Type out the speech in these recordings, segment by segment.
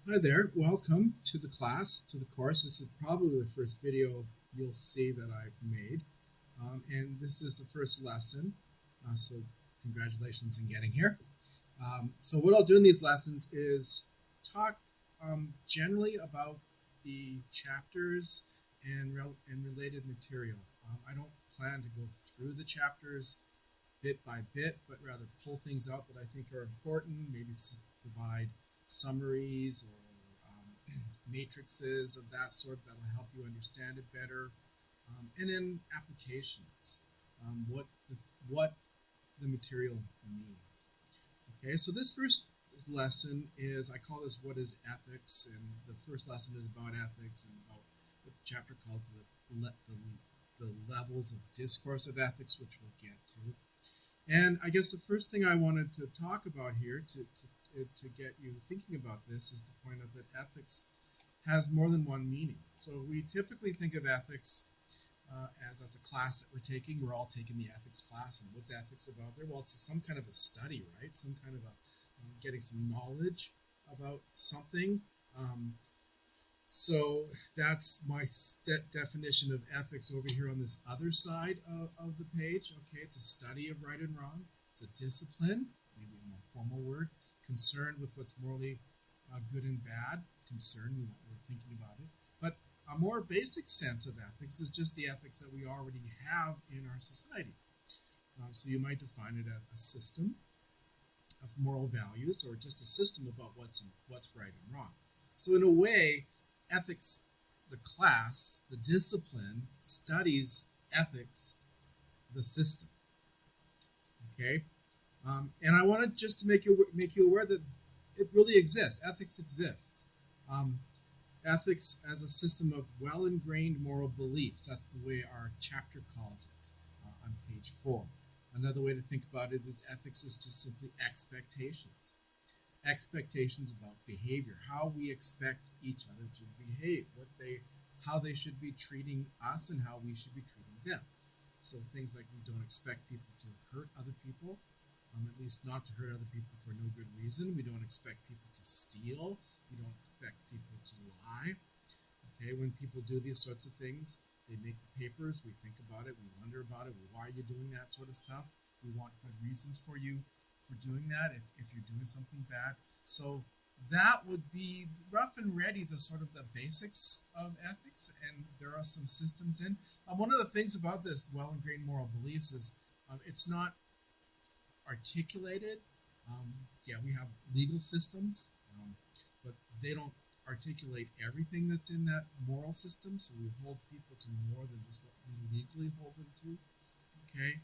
Hi there, welcome to the class, to the course. This is probably the first video you'll see that I've made, and this is the first lesson, so congratulations in getting here. So what I'll do in these lessons is talk generally about the chapters and related material. I don't plan to go through the chapters bit by bit, but rather pull things out that I think are important, maybe provide summaries or matrices of that sort that will help you understand it better, and then applications, what the material means. Okay, so this first lesson is, I call this What is Ethics, and the first lesson is about ethics and about what the chapter calls the levels of discourse of ethics, which we'll get to. And I guess the first thing I wanted to talk about here to get you thinking about this is to point out that ethics has more than one meaning. So we typically think of ethics as a class that we're taking. We're all taking the ethics class, and what's ethics about there? Well, it's some kind of a study, right? Some kind of getting some knowledge about something. So that's my definition of ethics over here on this other side of the page. Okay, it's a study of right and wrong. It's a discipline, maybe a more formal word, concerned with what's morally good and bad, concerned, we're thinking about it. But a more basic sense of ethics is just the ethics that we already have in our society. So you might define it as a system of moral values, or just a system about what's right and wrong. So in a way, ethics, the class, the discipline, studies ethics, the system. Okay, and I wanted just to make you aware that it really exists. Ethics exists. Ethics as a system of well-ingrained moral beliefs. That's the way our chapter calls it on page 4. Another way to think about it is ethics is just simply expectations. Expectations about behavior, how we expect each other to behave, how they should be treating us and how we should be treating them. So things like we don't expect people to hurt other people, at least not to hurt other people for no good reason. We don't expect people to steal. We don't expect people to lie. Okay, when people do these sorts of things, they make the papers, we think about it, we wonder about it, why are you doing that sort of stuff? We want good reasons for you for doing that if you're doing something bad. So that would be rough and ready, the sort of the basics of ethics, and there are some systems in. One of the things about this well-ingrained moral beliefs is it's not articulated. We have legal systems, but they don't articulate everything that's in that moral system, so we hold people to more than just what we legally hold them to. Okay,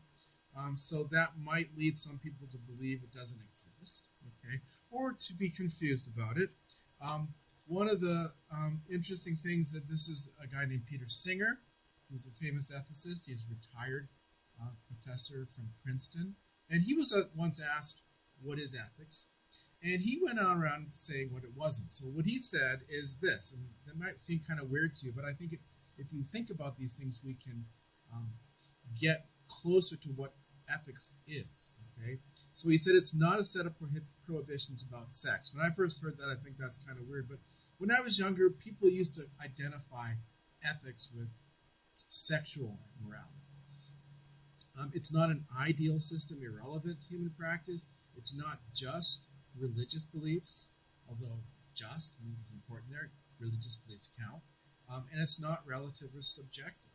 so that might lead some people to believe it doesn't exist, okay, or to be confused about it. One of the interesting things that this is a guy named Peter Singer, who's a famous ethicist. He's a retired professor from Princeton, and he was once asked, what is ethics? And he went on around saying what it wasn't. So what he said is this, and that might seem kind of weird to you, but I think if you think about these things, we can get closer to what ethics is. Okay, so he said it's not a set of prohibitions about sex. When I first heard that, I think that's kind of weird. But when I was younger, people used to identify ethics with sexual morality. It's not an ideal system irrelevant to human practice. It's not just religious beliefs, although just is important there. Religious beliefs count. And it's not relative or subjective.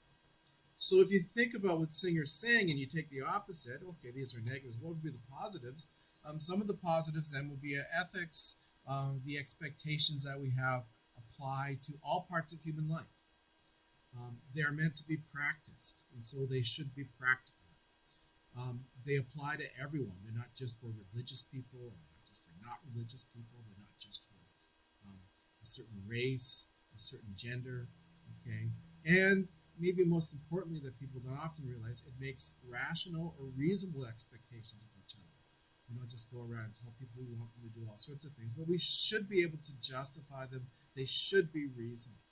So if you think about what Singer's saying and you take the opposite, okay, these are negatives, what would be the positives? Some of the positives then would be ethics, the expectations that we have apply to all parts of human life. They are meant to be practiced, and so they should be practical. They apply to everyone. They're not just for religious people, or not just for not religious people. They're not just for a certain race, a certain gender, okay? And maybe most importantly, that people don't often realize, it makes rational or reasonable expectations of each other. We don't just go around and tell people we want them to do all sorts of things, but we should be able to justify them. They should be reasonable.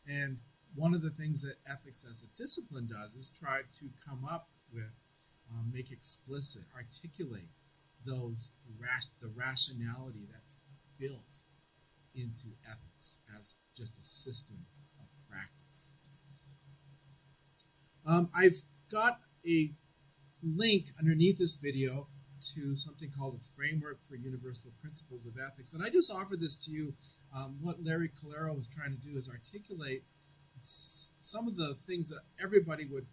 And one of the things that ethics as a discipline does is try to come up with, make explicit, articulate the rationality that's built into ethics as just a system of practice. I've got a link underneath this video to something called a Framework for Universal Principles of Ethics. And I just offer this to you. What Larry Calero was trying to do is articulate some of the things that everybody would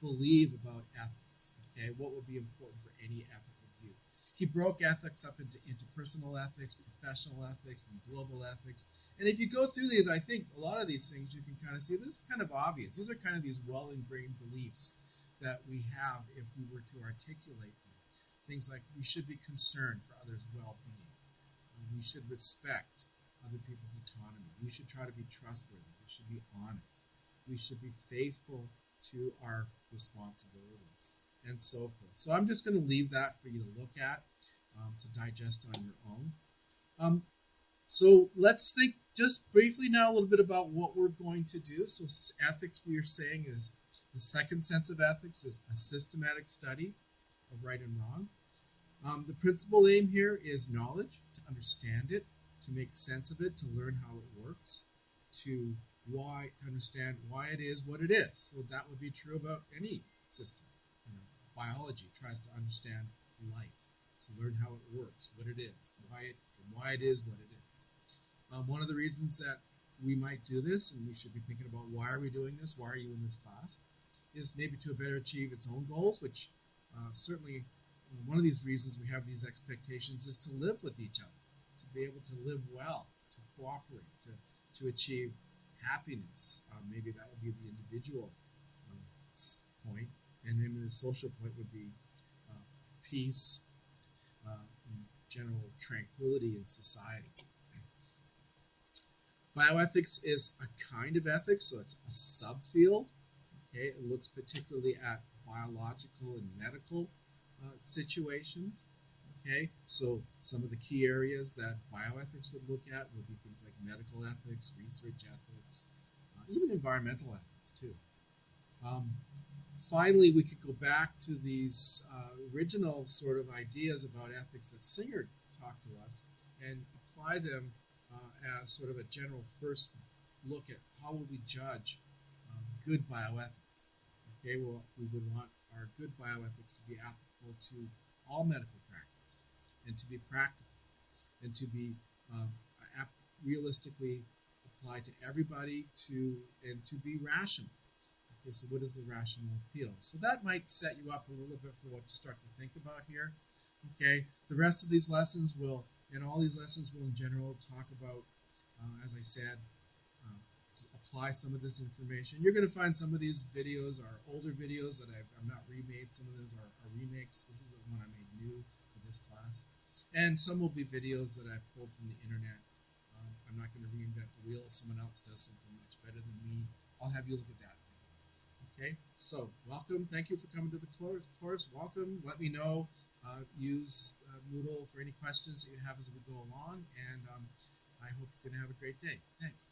believe about ethics. Okay, what would be important for any ethical view. He broke ethics up into interpersonal ethics, professional ethics, and global ethics. And if you go through these, I think a lot of these things you can kind of see, this is kind of obvious. These are kind of these well-ingrained beliefs that we have if we were to articulate them. Things like we should be concerned for others' well-being. We should respect other people's autonomy. We should try to be trustworthy. We should be honest. We should be faithful to our responsibilities, and so forth. So I'm just going to leave that for you to look at, to digest on your own. So let's think just briefly now a little bit about what we're going to do. So ethics, we are saying, is the second sense of ethics is a systematic study of right and wrong. The principal aim here is knowledge, to understand it, to make sense of it, to learn how it works, to understand why it is what it is. So that would be true about any system. Biology tries to understand life, to learn how it works, what it is, why it is what it is. One of the reasons that we might do this, and we should be thinking about why are we doing this, why are you in this class, is maybe to better achieve its own goals, which certainly one of these reasons we have these expectations is to live with each other, to be able to live well, to cooperate, to achieve happiness. Maybe that would be the individual point, and then the social point would be peace, and general tranquility in society. Bioethics is a kind of ethics, so it's a subfield. Okay, it looks particularly at biological and medical situations. Okay, so some of the key areas that bioethics would look at would be things like medical ethics, research ethics, even environmental ethics too. Finally, we could go back to these original sort of ideas about ethics that Singer talked to us and apply them as sort of a general first look at how would we judge good bioethics. Okay, well, we would want our good bioethics to be applicable to all medical practice, and to be practical, and to be realistically applied to everybody, and to be rational. Okay, so what is the rational appeal? So that might set you up a little bit for what to start to think about here. Okay, the rest of these lessons will, and all these lessons will in general talk about, as I said, apply some of this information. You're going to find some of these videos are older videos that I've not remade. Some of those are remakes. This is one I made new for this class. And some will be videos that I've pulled from the internet. I'm not going to reinvent the wheel. Someone else does something much better than me. I'll have you look at that video. Okay, so welcome. Thank you for coming to the course. Welcome. Let me know. Use Moodle for any questions that you have as we go along. And I hope you're going to have a great day. Thanks.